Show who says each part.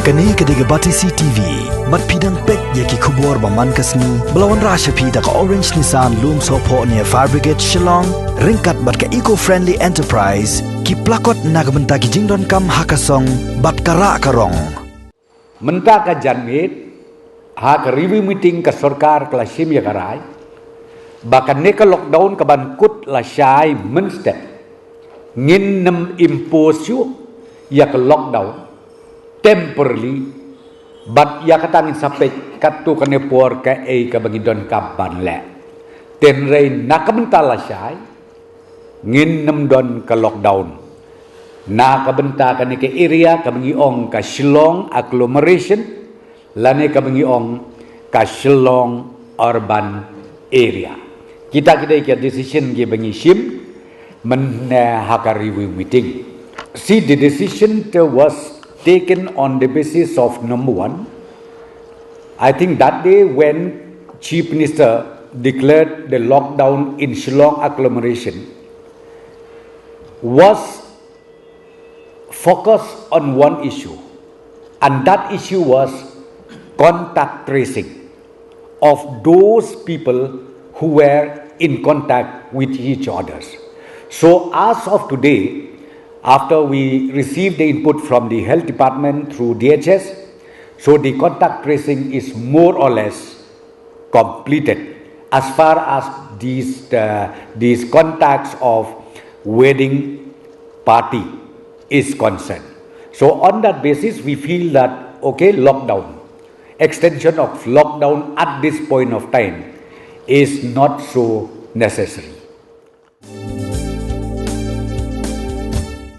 Speaker 1: Kani kediga Batisi TV, mat pidang pek yaki kubur baman kasni, belawan rasha pida ka Orange Nissan Loom Sopo near Fire Brigade Shillong, ringkat bat ka eco-friendly enterprise, ki plakot nagbenta ki jingdon kam hakasong, bat kara karong.
Speaker 2: Menta ka janmit, ha ka review meeting ka sarkar ka lasim ya karai, bahkan neka lockdown ka bankut la syai menstep, ngin nem impose ya ka lockdown, temporarily, but ya katangin sampai katu kene por ka ka bagi don kaban le. Ten rei nakabenta la syai, ngin nem don ka lockdown. Nakabenta kene ke area ka bagi ong ka Shillong agglomeration, lane ka bagi ong ka Shillong urban area. Kita decision ke bagi shim men haka review meeting. See, the decision was taken on the basis of number one. I think that day when Chief Minister declared the lockdown in Shillong agglomeration was focused on one issue, and that issue was contact tracing of those people who were in contact with each other. So as of today, after we received the input from the health department through DHS, so the contact tracing is more or less completed as far as these contacts of wedding party is concerned. So on that basis, we feel that, okay, lockdown, extension of lockdown at this point of time is not so necessary.